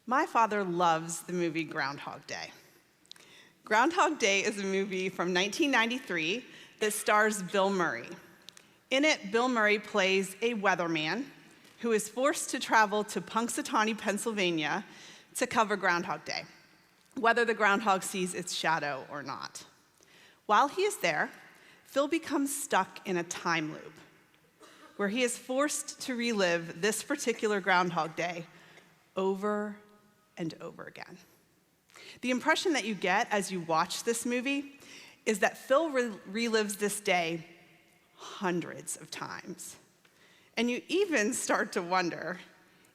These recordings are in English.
My father loves the movie Groundhog Day. Groundhog Day is a movie from 1993 that stars Bill Murray. In it, Bill Murray plays a weatherman who is forced to travel to Punxsutawney, Pennsylvania to cover Groundhog Day, whether the groundhog sees its shadow or not. While he is there, Phil becomes stuck in a time loop where he is forced to relive this particular Groundhog Day over and over again. The impression that you get as you watch this movie is that Phil relives this day hundreds of times. And you even start to wonder,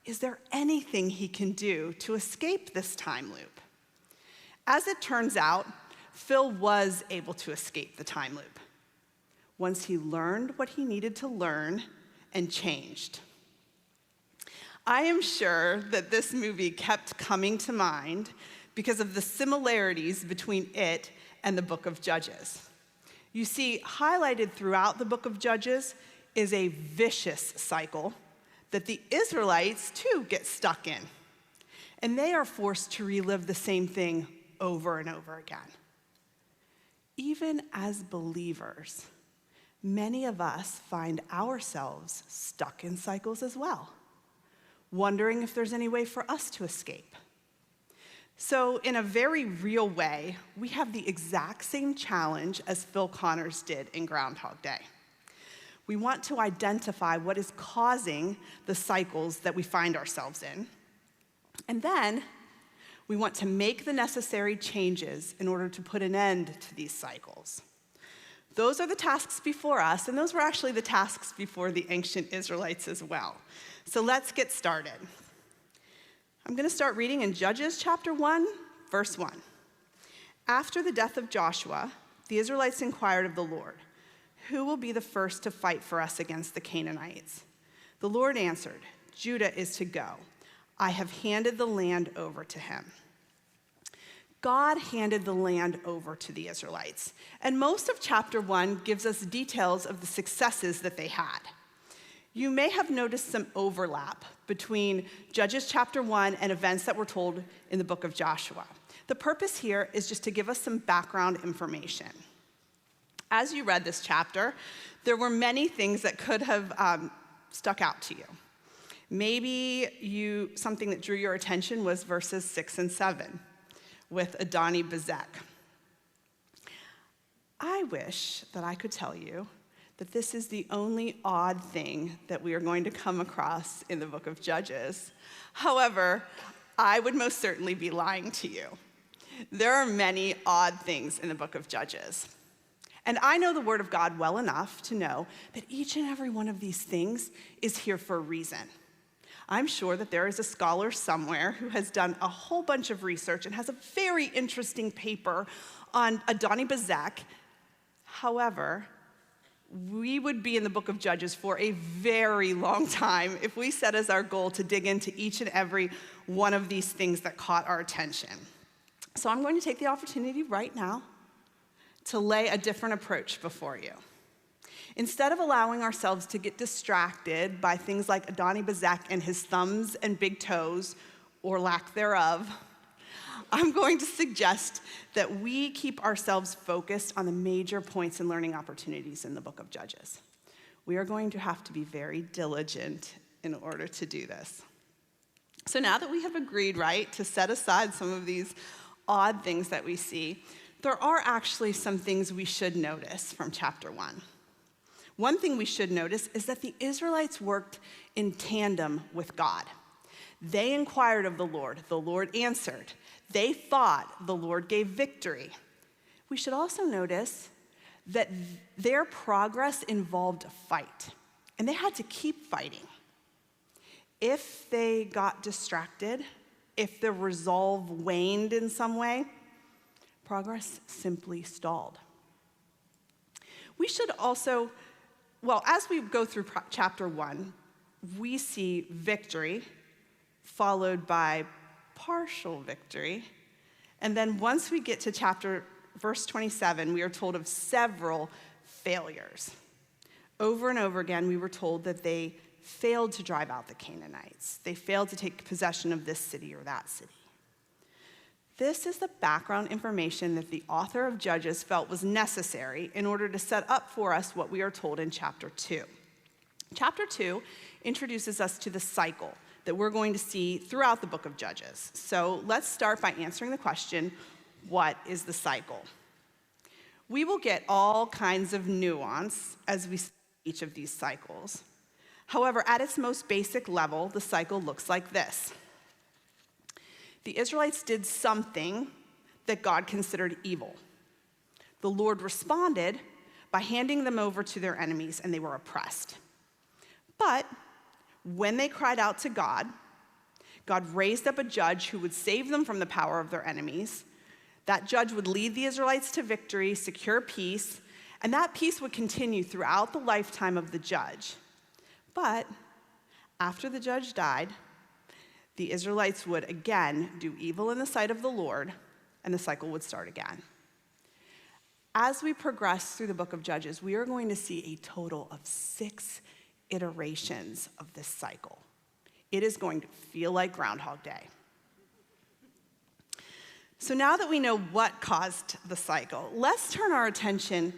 is there anything he can do to escape this time loop? As it turns out, Phil was able to escape the time loop once he learned what he needed to learn and changed. I am sure that this movie kept coming to mind because of the similarities between it and the book of Judges. You see, highlighted throughout the book of Judges is a vicious cycle that the Israelites, too, get stuck in. And they are forced to relive the same thing over and over again. Even as believers, many of us find ourselves stuck in cycles as well, wondering if there's any way for us to escape. So in a very real way, we have the exact same challenge as Phil Connors did in Groundhog Day. We want to identify what is causing the cycles that we find ourselves in. And then we want to make the necessary changes in order to put an end to these cycles. Those are the tasks before us, and those were actually the tasks before the ancient Israelites as well. So let's get started. I'm going to start reading in Judges chapter 1, verse 1. After the death of Joshua, the Israelites inquired of the Lord, "Who will be the first to fight for us against the Canaanites?" The Lord answered, "Judah is to go. I have handed the land over to him." God handed the land over to the Israelites, and most of chapter 1 gives us details of the successes that they had. You may have noticed some overlap between Judges chapter 1 and events that were told in the book of Joshua. The purpose here is just to give us some background information. As you read this chapter, there were many things that could have stuck out to you. Maybe something that drew your attention was verses 6 and 7 with Adoni-Bezek. I wish that I could tell you that this is the only odd thing that we are going to come across in the book of Judges. However, I would most certainly be lying to you. There are many odd things in the book of Judges. And I know the Word of God well enough to know that each and every one of these things is here for a reason. I'm sure that there is a scholar somewhere who has done a whole bunch of research and has a very interesting paper on Adoni-Bezek. However, we would be in the book of Judges for a very long time if we set as our goal to dig into each and every one of these things that caught our attention. So I'm going to take the opportunity right now to lay a different approach before you. Instead of allowing ourselves to get distracted by things like Adoni-Bezek and his thumbs and big toes, or lack thereof, I'm going to suggest that we keep ourselves focused on the major points and learning opportunities in the book of Judges. We are going to have to be very diligent in order to do this. So now that we have agreed, right, to set aside some of these odd things that we see, there are actually some things we should notice from chapter 1. One thing we should notice is that the Israelites worked in tandem with God. They inquired of the Lord answered. They fought, the Lord gave victory. We should also notice that their progress involved a fight, and they had to keep fighting. If they got distracted, if their resolve waned in some way, progress simply stalled. We should also, as we go through chapter 1, we see victory followed by partial victory. And then once we get to verse 27, we are told of several failures. Over and over again, we were told that they failed to drive out the Canaanites. They failed to take possession of this city or that city. This is the background information that the author of Judges felt was necessary in order to set up for us what we are told in chapter 2. Chapter 2 introduces us to the cycle that we're going to see throughout the book of Judges. So let's start by answering the question, what is the cycle? We will get all kinds of nuance as we see each of these cycles. However, at its most basic level, the cycle looks like this. The Israelites did something that God considered evil. The Lord responded by handing them over to their enemies, and they were oppressed. But when they cried out to God, God raised up a judge who would save them from the power of their enemies. That judge would lead the Israelites to victory, secure peace, and that peace would continue throughout the lifetime of the judge. But after the judge died, the Israelites would again do evil in the sight of the Lord, and the cycle would start again. As we progress through the book of Judges, we are going to see a total of 6 iterations of this cycle. It is going to feel like Groundhog Day. So now that we know what caused the cycle, let's turn our attention,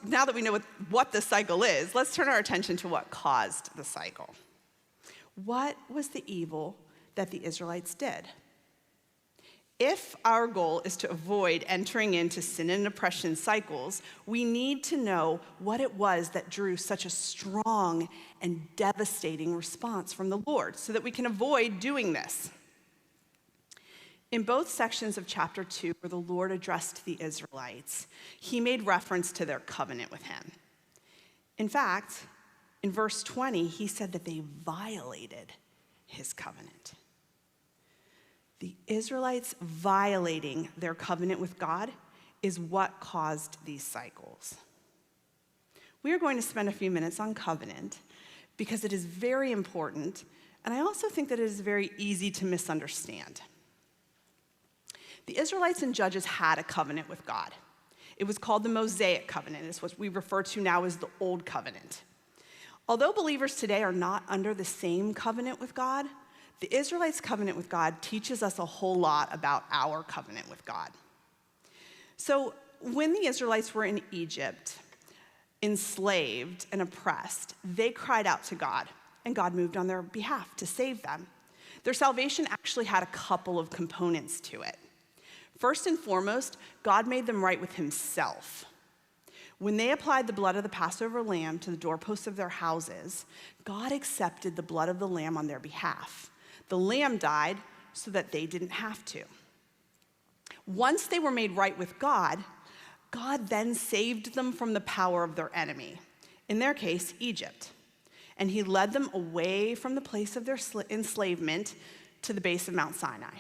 now that we know what the cycle is, let's turn our attention to what caused the cycle. What was the evil that the Israelites did? If our goal is to avoid entering into sin and oppression cycles, we need to know what it was that drew such a strong and devastating response from the Lord so that we can avoid doing this. In both sections of chapter 2, where the Lord addressed the Israelites, he made reference to their covenant with him. In fact, in verse 20, he said that they violated his covenant. The Israelites violating their covenant with God is what caused these cycles. We are going to spend a few minutes on covenant because it is very important, and I also think that it is very easy to misunderstand. The Israelites in Judges had a covenant with God. It was called the Mosaic covenant. It's what we refer to now as the Old Covenant. Although believers today are not under the same covenant with God, the Israelites' covenant with God teaches us a whole lot about our covenant with God. So when the Israelites were in Egypt, enslaved and oppressed, they cried out to God, and God moved on their behalf to save them. Their salvation actually had a couple of components to it. First and foremost, God made them right with himself. When they applied the blood of the Passover lamb to the doorposts of their houses, God accepted the blood of the lamb on their behalf. The lamb died so that they didn't have to. Once they were made right with God, God then saved them from the power of their enemy, in their case, Egypt. And he led them away from the place of their enslavement to the base of Mount Sinai.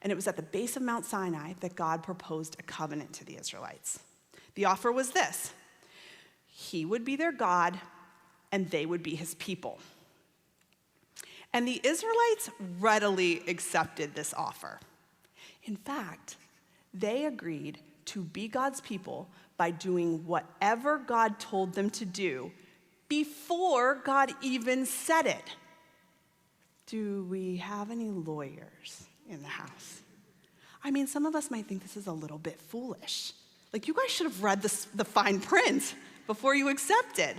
And it was at the base of Mount Sinai that God proposed a covenant to the Israelites. The offer was this: he would be their God, and they would be his people. And the Israelites readily accepted this offer. In fact, they agreed to be God's people by doing whatever God told them to do before God even said it. Do we have any lawyers in the house? I mean, some of us might think this is a little bit foolish. Like, you guys should have read the fine print before you accepted.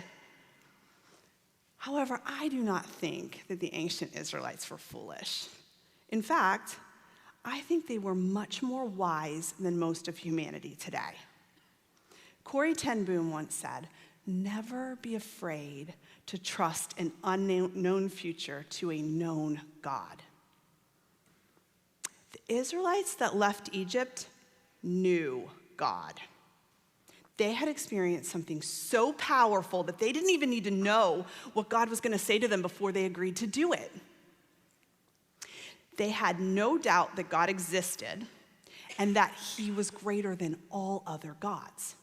However, I do not think that the ancient Israelites were foolish. In fact, I think they were much more wise than most of humanity today. Corrie ten Boom once said, "Never be afraid to trust an unknown future to a known God." The Israelites that left Egypt knew God. They had experienced something so powerful that they didn't even need to know what God was going to say to them before they agreed to do it. They had no doubt that God existed and that he was greater than all other gods.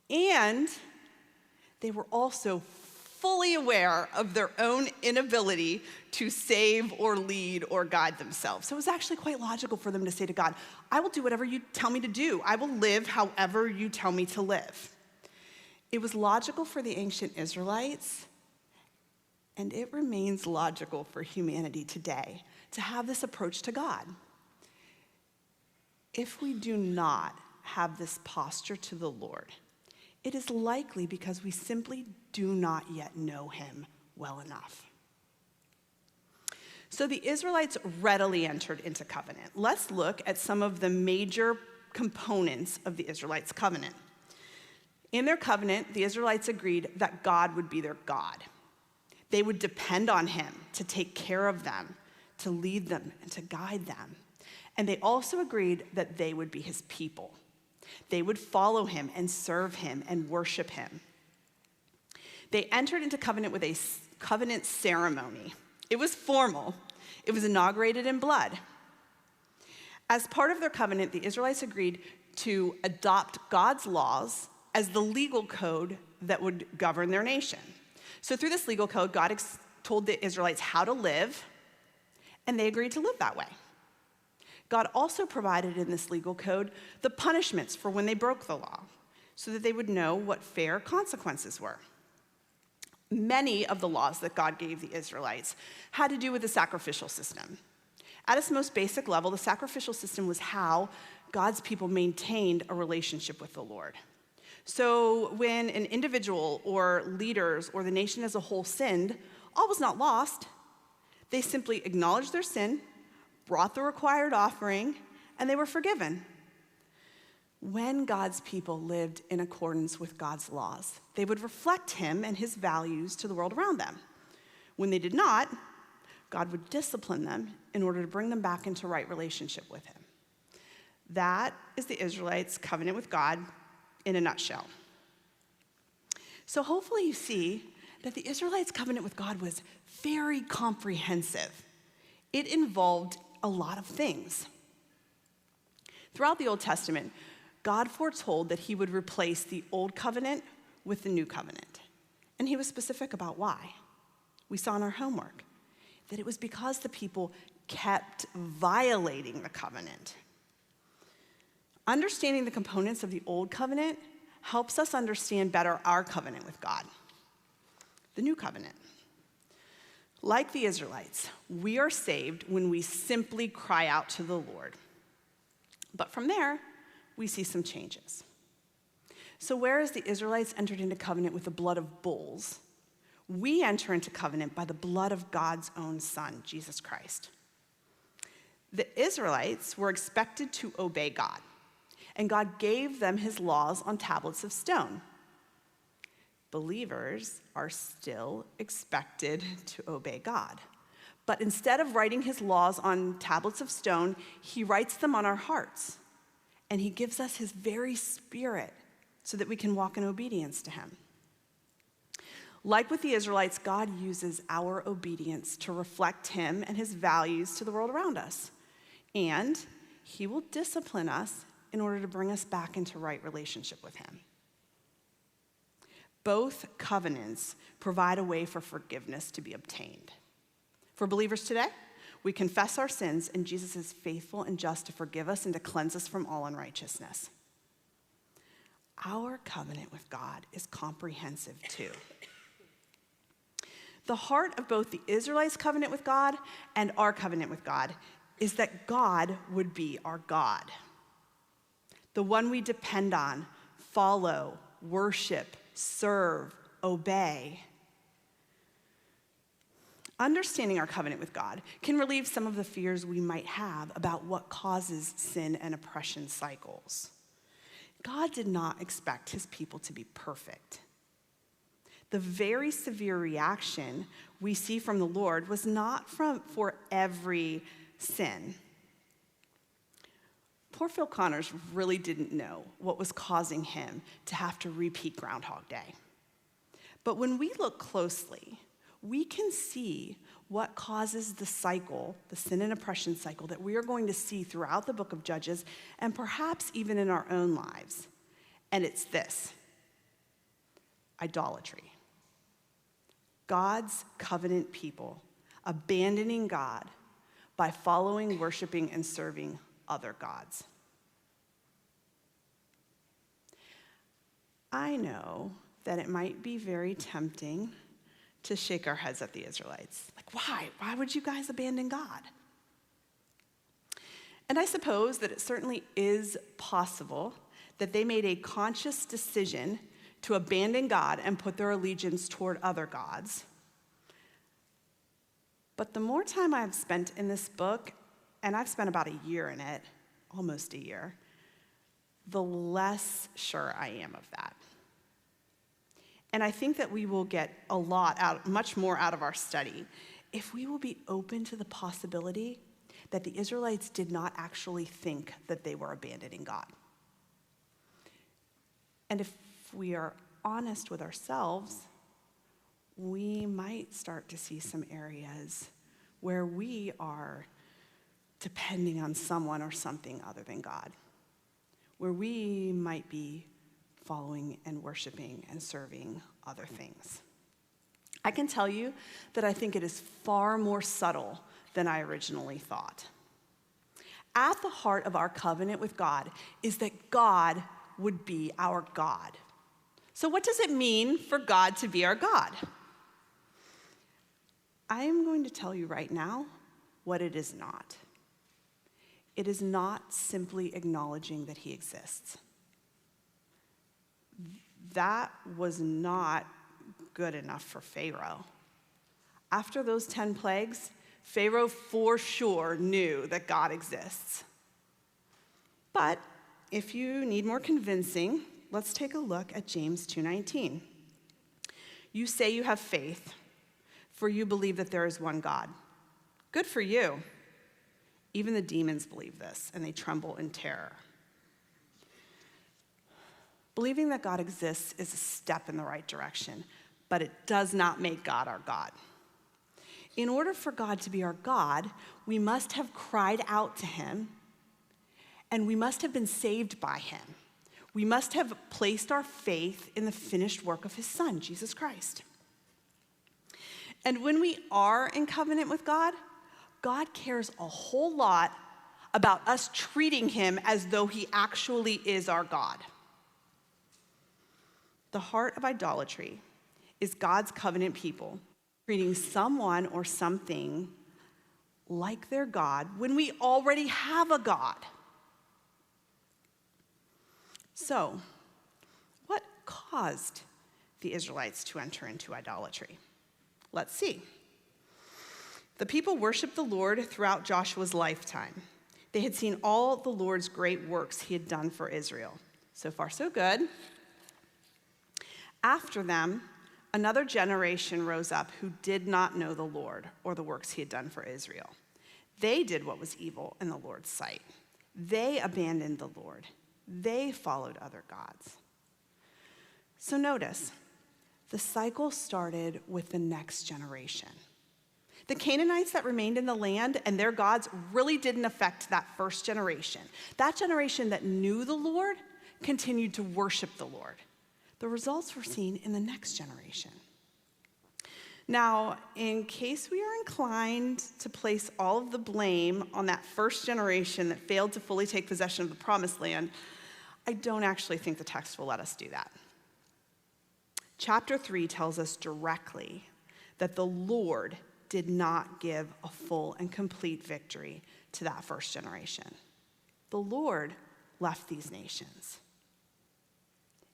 And they were also fully aware of their own inability to save or lead or guide themselves. So it was actually quite logical for them to say to God, I will do whatever you tell me to do. I will live however you tell me to live. It was logical for the ancient Israelites, And it remains logical for humanity today to have this approach to God. If we do not have this posture to the Lord, it is likely because we simply do not yet know him well enough. So the Israelites readily entered into covenant. Let's look at some of the major components of the Israelites' covenant. In their covenant, the Israelites agreed that God would be their God. They would depend on him to take care of them, to lead them, and to guide them. And they also agreed that they would be his people. They would follow him and serve him and worship him. They entered into covenant with a covenant ceremony. It was formal. It was inaugurated in blood. As part of their covenant, the Israelites agreed to adopt God's laws as the legal code that would govern their nation. So through this legal code, God told the Israelites how to live, and they agreed to live that way. God also provided in this legal code the punishments for when they broke the law, so that they would know what fair consequences were. Many of the laws that God gave the Israelites had to do with the sacrificial system. At its most basic level, the sacrificial system was how God's people maintained a relationship with the Lord. So when an individual or leaders or the nation as a whole sinned, all was not lost. They simply acknowledged their sin, brought the required offering, and they were forgiven. When God's people lived in accordance with God's laws, they would reflect him and his values to the world around them. When they did not, God would discipline them in order to bring them back into right relationship with him. That is the Israelites' covenant with God in a nutshell. So hopefully you see that the Israelites' covenant with God was very comprehensive. It involved a lot of things. Throughout the Old Testament, God foretold that he would replace the old covenant with the new covenant. And he was specific about why. We saw in our homework that it was because the people kept violating the covenant. Understanding the components of the old covenant helps us understand better our covenant with God, the new covenant. Like the Israelites, we are saved when we simply cry out to the Lord. But from there, we see some changes. So whereas the Israelites entered into covenant with the blood of bulls, we enter into covenant by the blood of God's own Son, Jesus Christ. The Israelites were expected to obey God, and God gave them his laws on tablets of stone. Believers are still expected to obey God. But instead of writing his laws on tablets of stone, he writes them on our hearts. And he gives us his very spirit so that we can walk in obedience to him. Like with the Israelites, God uses our obedience to reflect him and his values to the world around us. And he will discipline us in order to bring us back into right relationship with him. Both covenants provide a way for forgiveness to be obtained. For believers today, we confess our sins, and Jesus is faithful and just to forgive us and to cleanse us from all unrighteousness. Our covenant with God is comprehensive too. The heart of both the Israelites' covenant with God and our covenant with God is that God would be our God, the one we depend on, follow, worship, serve, obey. Understanding our covenant with God can relieve some of the fears we might have about what causes sin and oppression cycles. God did not expect his people to be perfect. The very severe reaction we see from the Lord was not for every sin. Poor Phil Connors really didn't know what was causing him to have to repeat Groundhog Day. But when we look closely, we can see what causes the cycle, the sin and oppression cycle, that we are going to see throughout the book of Judges and perhaps even in our own lives. And it's this: idolatry. God's covenant people abandoning God by following, worshiping, and serving other gods. I know that it might be very tempting to shake our heads at the Israelites. Like, why? Why would you guys abandon God? And I suppose that it certainly is possible that they made a conscious decision to abandon God and put their allegiance toward other gods. But the more time I've spent in this book, and I've spent about a year in it, almost a year, the less sure I am of that. And I think that we will get much more out of our study if we will be open to the possibility that the Israelites did not actually think that they were abandoning God. And if we are honest with ourselves, we might start to see some areas where we are depending on someone or something other than God, where we might be following and worshiping and serving other things. I can tell you that I think it is far more subtle than I originally thought. At the heart of our covenant with God is that God would be our God. So what does it mean for God to be our God? I am going to tell you right now what it is not. It is not simply acknowledging that he exists. That was not good enough for Pharaoh. After those 10 plagues, Pharaoh for sure knew that God exists. But if you need more convincing, let's take a look at James 2:19. You say you have faith, for you believe that there is one God. Good for you. Even the demons believe this, and they tremble in terror. Believing that God exists is a step in the right direction, but it does not make God our God. In order for God to be our God, we must have cried out to him, and we must have been saved by him. We must have placed our faith in the finished work of his Son, Jesus Christ. And when we are in covenant with God, God cares a whole lot about us treating him as though he actually is our God. The heart of idolatry is God's covenant people treating someone or something like their God when we already have a God. So, what caused the Israelites to enter into idolatry? Let's see. The people worshiped the Lord throughout Joshua's lifetime. They had seen all the Lord's great works he had done for Israel. So far, so good. After them, another generation rose up who did not know the Lord or the works he had done for Israel. They did what was evil in the Lord's sight. They abandoned the Lord. They followed other gods. So notice, the cycle started with the next generation. The Canaanites that remained in the land and their gods really didn't affect that first generation. That generation that knew the Lord continued to worship the Lord. The results were seen in the next generation. Now, in case we are inclined to place all of the blame on that first generation that failed to fully take possession of the promised land, I don't actually think the text will let us do that. Chapter 3 tells us directly that the Lord did not give a full and complete victory to that first generation. The Lord left these nations,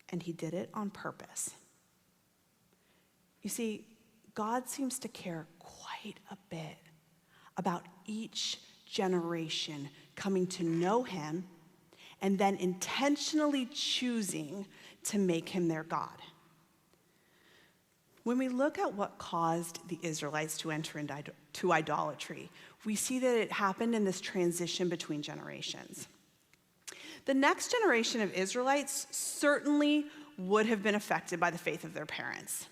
and he did it on purpose. You see, God seems to care quite a bit about each generation coming to know him and then intentionally choosing to make him their God. When we look at what caused the Israelites to enter into idolatry, we see that it happened in this transition between generations. The next generation of Israelites certainly would have been affected by the faith of their parents.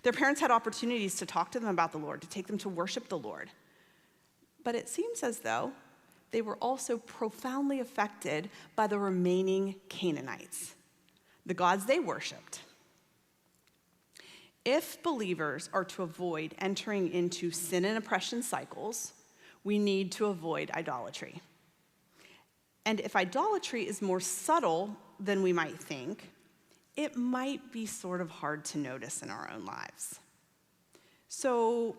Their parents had opportunities to talk to them about the Lord, to take them to worship the Lord. But it seems as though they were also profoundly affected by the remaining Canaanites, the gods they worshiped. If believers are to avoid entering into sin and oppression cycles, we need to avoid idolatry. And if idolatry is more subtle than we might think, it might be sort of hard to notice in our own lives. So,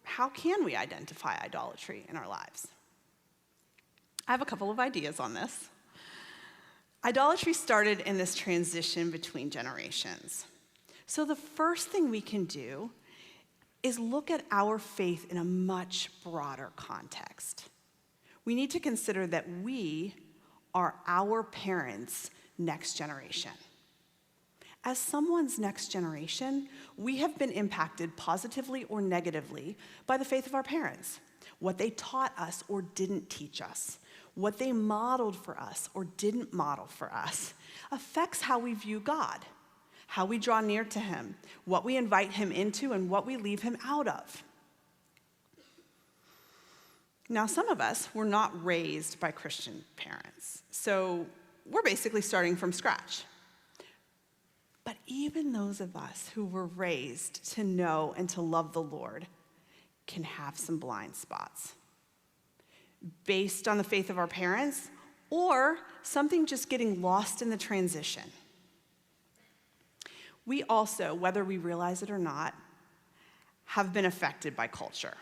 how can we identify idolatry in our lives? I have a couple of ideas on this. Idolatry started in this transition between generations. So the first thing we can do is look at our faith in a much broader context. We need to consider that we are our parents' next generation. As someone's next generation, we have been impacted positively or negatively by the faith of our parents, what they taught us or didn't teach us, what they modeled for us or didn't model for us, affects how we view God, how we draw near to him, what we invite him into, and what we leave him out of. Now, some of us were not raised by Christian parents, so we're basically starting from scratch. But even those of us who were raised to know and to love the Lord can have some blind spots based on the faith of our parents or something just getting lost in the transition. We also, whether we realize it or not, have been affected by culture.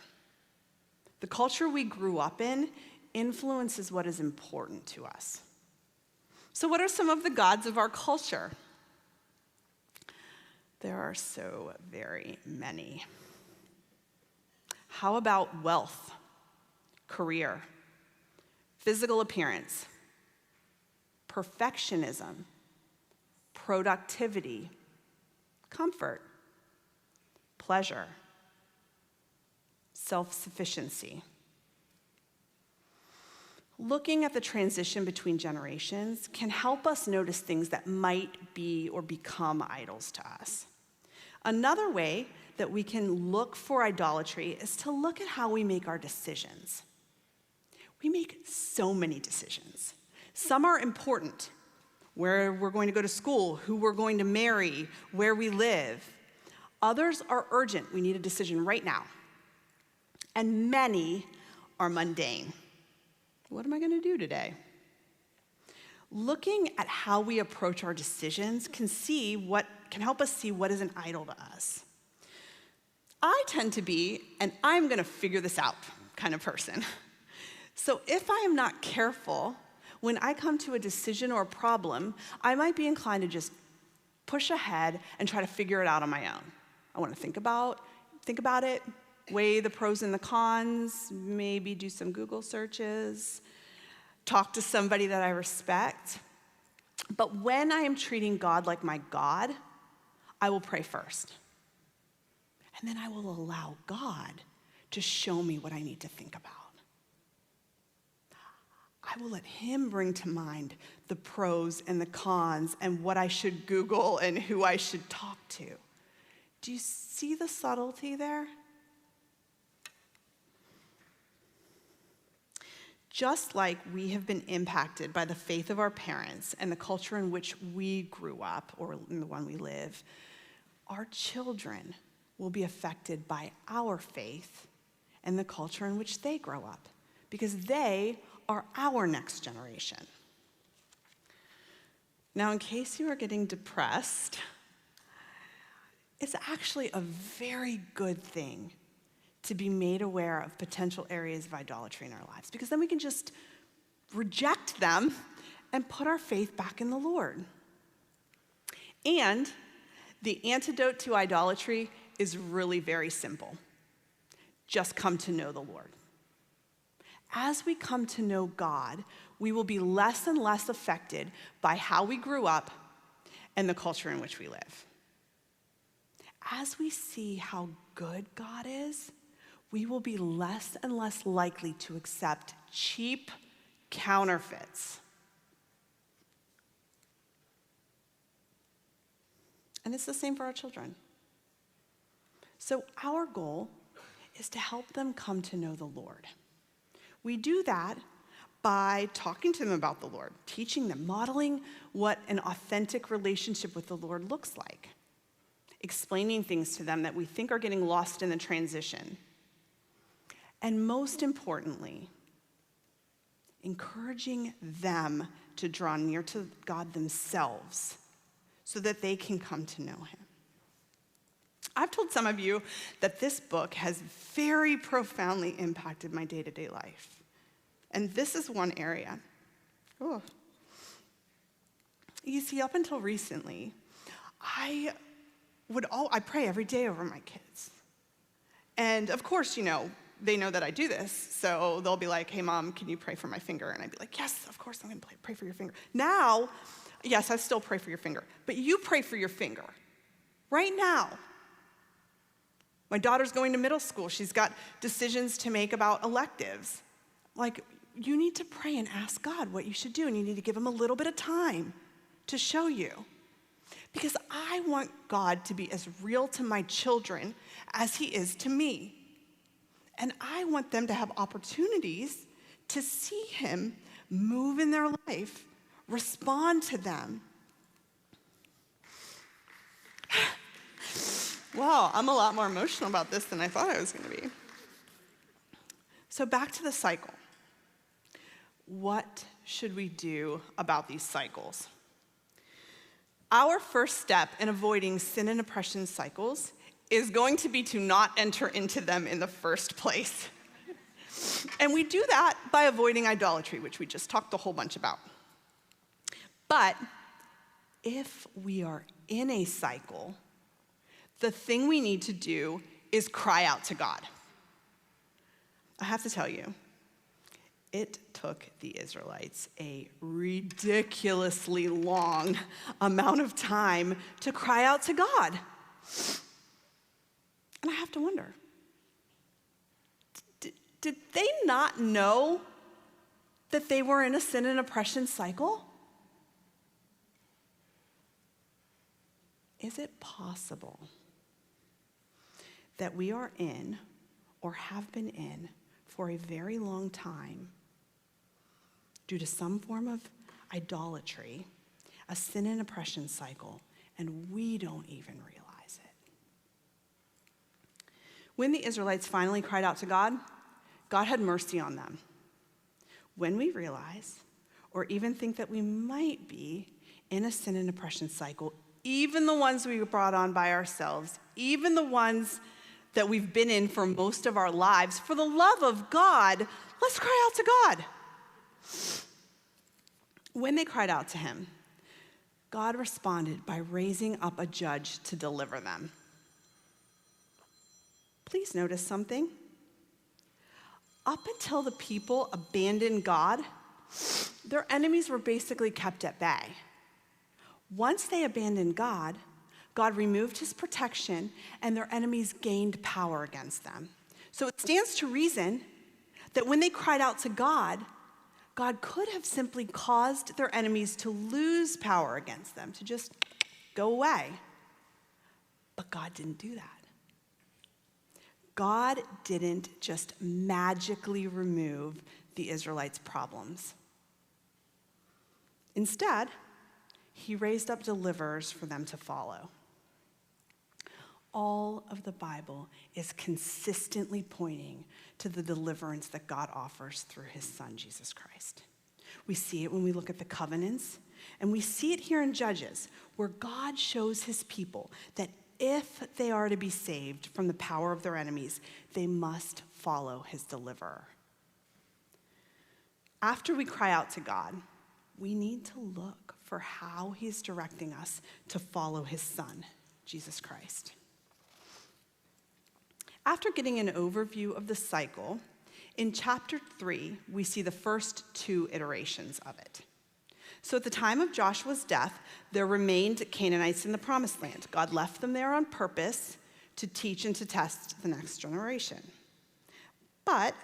The culture we grew up in influences what is important to us. So what are some of the gods of our culture? There are so very many. How about wealth, career, physical appearance, perfectionism, productivity, comfort, pleasure, self-sufficiency? Looking at the transition between generations can help us notice things that might be or become idols to us. Another way that we can look for idolatry is to look at how we make our decisions. We make so many decisions. Some are important: where we're going to go to school, who we're going to marry, where we live. Others are urgent. We need a decision right now. And many are mundane. What am I going to do today? Looking at how we approach our decisions can help us see what is an idol to us. I tend to be an I'm going to figure this out kind of person. So if I am not careful, when I come to a decision or a problem, I might be inclined to just push ahead and try to figure it out on my own. I want to think about it, weigh the pros and the cons, maybe do some Google searches, talk to somebody that I respect. But when I am treating God like my God, I will pray first. And then I will allow God to show me what I need to think about. I will let him bring to mind the pros and the cons and what I should Google and who I should talk to. Do you see the subtlety there? Just like we have been impacted by the faith of our parents and the culture in which we grew up, or in the one we live, our children will be affected by our faith and the culture in which they grow up, because they are our next generation. Now, in case you are getting depressed, it's actually a very good thing to be made aware of potential areas of idolatry in our lives, because then we can just reject them and put our faith back in the Lord. And the antidote to idolatry is really very simple. Just come to know the Lord. As we come to know God, we will be less and less affected by how we grew up and the culture in which we live. As we see how good God is, we will be less and less likely to accept cheap counterfeits. And it's the same for our children. So our goal is to help them come to know the Lord. We do that by talking to them about the Lord, teaching them, modeling what an authentic relationship with the Lord looks like, explaining things to them that we think are getting lost in the transition. And most importantly, encouraging them to draw near to God themselves so that they can come to know him. I've told some of you that this book has very profoundly impacted my day-to-day life. And this is one area. Oh. You see, up until recently, I pray every day over my kids. And of course, they know that I do this, so they'll be like, hey, Mom, can you pray for my finger? And I'd be like, yes, of course, I'm going to pray for your finger. Now, yes, I still pray for your finger, but you pray for your finger right now. My daughter's going to middle school. She's got decisions to make about electives. Like, you need to pray and ask God what you should do, and you need to give him a little bit of time to show you. Because I want God to be as real to my children as he is to me. And I want them to have opportunities to see him move in their life, respond to them. Wow, I'm a lot more emotional about this than I thought I was going to be. So back to the cycle. What should we do about these cycles? Our first step in avoiding sin and oppression cycles is going to be to not enter into them in the first place. And we do that by avoiding idolatry, which we just talked a whole bunch about. But if we are in a cycle, the thing we need to do is cry out to God. I have to tell you, it took the Israelites a ridiculously long amount of time to cry out to God. And I have to wonder, did they not know that they were in a sin and oppression cycle? Is it possible that we are in or have been in for a very long time due to some form of idolatry, a sin and oppression cycle, and we don't even realize it? When the Israelites finally cried out to God, God had mercy on them. When we realize or even think that we might be in a sin and oppression cycle, even the ones we brought on by ourselves, even the ones that we've been in for most of our lives, for the love of God, let's cry out to God. When they cried out to him, God responded by raising up a judge to deliver them. Please notice something. Up until the people abandoned God, their enemies were basically kept at bay. Once they abandoned God, God removed his protection, and their enemies gained power against them. So it stands to reason that when they cried out to God, God could have simply caused their enemies to lose power against them, to just go away. But God didn't do that. God didn't just magically remove the Israelites' problems. Instead, he raised up deliverers for them to follow. All of the Bible is consistently pointing to the deliverance that God offers through his son, Jesus Christ. We see it when we look at the covenants, and we see it here in Judges, where God shows his people that if they are to be saved from the power of their enemies, they must follow his deliverer. After we cry out to God, we need to look for how he's directing us to follow his son, Jesus Christ. After getting an overview of the cycle, in chapter 3, we see the first 2 iterations of it. So at the time of Joshua's death, there remained Canaanites in the promised land. God left them there on purpose to teach and to test the next generation. But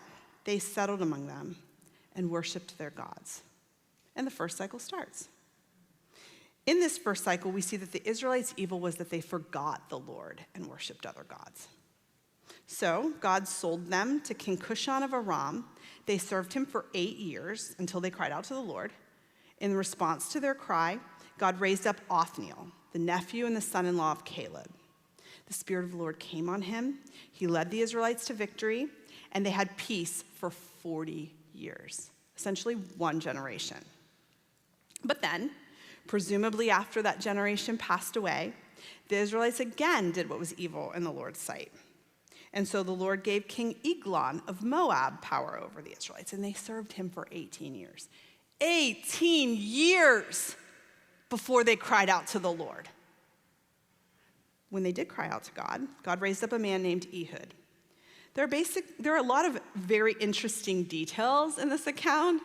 they settled among them and worshiped their gods. And the first cycle starts. In this first cycle, we see that the Israelites' evil was that they forgot the Lord and worshiped other gods. So God sold them to King Cushan of Aram. They served him for 8 years until they cried out to the Lord. In response to their cry, God raised up Othniel, the nephew and the son-in-law of Caleb. The Spirit of the Lord came on him. He led the Israelites to victory, and they had peace for 40 years, essentially 1 generation. But then, presumably after that generation passed away, the Israelites again did what was evil in the Lord's sight. And so the Lord gave King Eglon of Moab power over the Israelites, and they served him for 18 years. 18 years before they cried out to the Lord. When they did cry out to God, God raised up a man named Ehud. There are a lot of very interesting details in this account,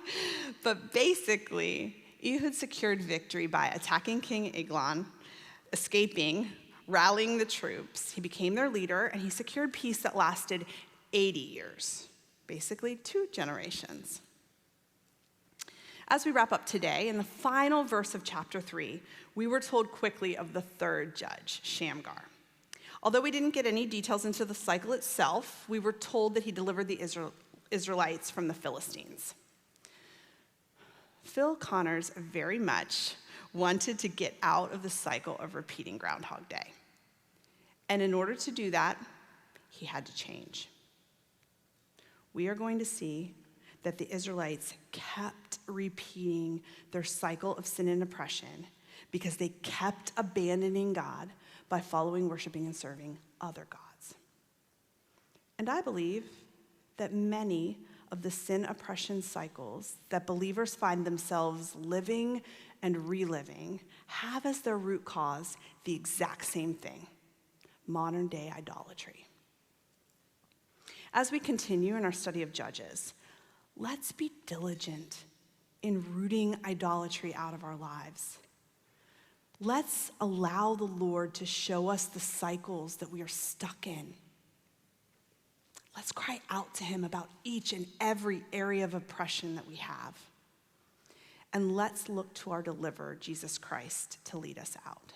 but basically, Ehud secured victory by attacking King Eglon, escaping, rallying the troops. He became their leader, and he secured peace that lasted 80 years, basically 2 generations. As we wrap up today, in the final verse of chapter 3, we were told quickly of the third judge, Shamgar. Although we didn't get any details into the cycle itself, we were told that he delivered the Israelites from the Philistines. Phil Connors very much wanted to get out of the cycle of repeating Groundhog Day. And in order to do that, he had to change. We are going to see that the Israelites kept repeating their cycle of sin and oppression because they kept abandoning God by following, worshiping, and serving other gods. And I believe that many of the sin oppression cycles that believers find themselves living and reliving have as their root cause the exact same thing: modern day idolatry. As we continue in our study of Judges, let's be diligent in rooting idolatry out of our lives. Let's allow the Lord to show us the cycles that we are stuck in. Let's cry out to him about each and every area of oppression that we have. And let's look to our deliverer, Jesus Christ, to lead us out.